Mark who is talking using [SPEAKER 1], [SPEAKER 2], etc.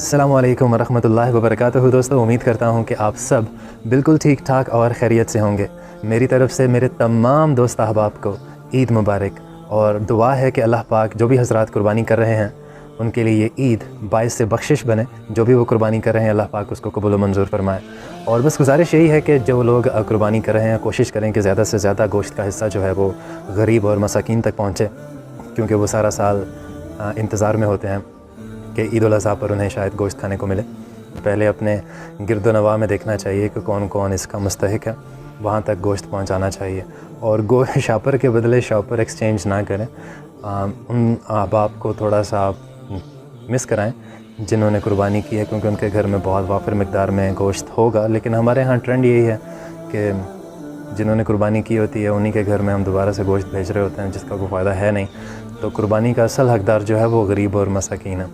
[SPEAKER 1] السلام علیکم ورحمۃ اللہ وبرکاتہ دوستو، امید کرتا ہوں کہ آپ سب بالکل ٹھیک ٹھاک اور خیریت سے ہوں گے۔ میری طرف سے میرے تمام دوست احباب کو عید مبارک، اور دعا ہے کہ اللہ پاک جو بھی حضرات قربانی کر رہے ہیں ان کے لیے یہ عید باعث سے بخشش بنے۔ جو بھی وہ قربانی کر رہے ہیں اللہ پاک اس کو قبول و منظور فرمائے۔ اور بس گزارش یہی ہے کہ جو لوگ قربانی کر رہے ہیں کوشش کریں کہ زیادہ سے زیادہ گوشت کا حصہ جو ہے وہ غریب اور مساکین تک پہنچے، کیونکہ وہ سارا سال انتظار میں ہوتے ہیں کہ عید الاضحیٰ پر انہیں شاید گوشت کھانے کو ملے۔ پہلے اپنے گرد و نواح میں دیکھنا چاہیے کہ کون کون اس کا مستحق ہے، وہاں تک گوشت پہنچانا چاہیے، اور شاپر کے بدلے شاپر ایکسچینج نہ کریں۔ ان احباب کو تھوڑا سا آپ مس کرائیں جنہوں نے قربانی کی ہے، کیونکہ ان کے گھر میں بہت وافر مقدار میں گوشت ہوگا، لیکن ہمارے ہاں ٹرینڈ یہی ہے کہ جنہوں نے قربانی کی ہوتی ہے انہی کے گھر میں ہم دوبارہ سے گوشت بھیج رہے ہوتے ہیں، جس کا کوئی فائدہ ہے نہیں۔ تو قربانی کا اصل حقدار جو ہے وہ غریب اور مساکین ہے۔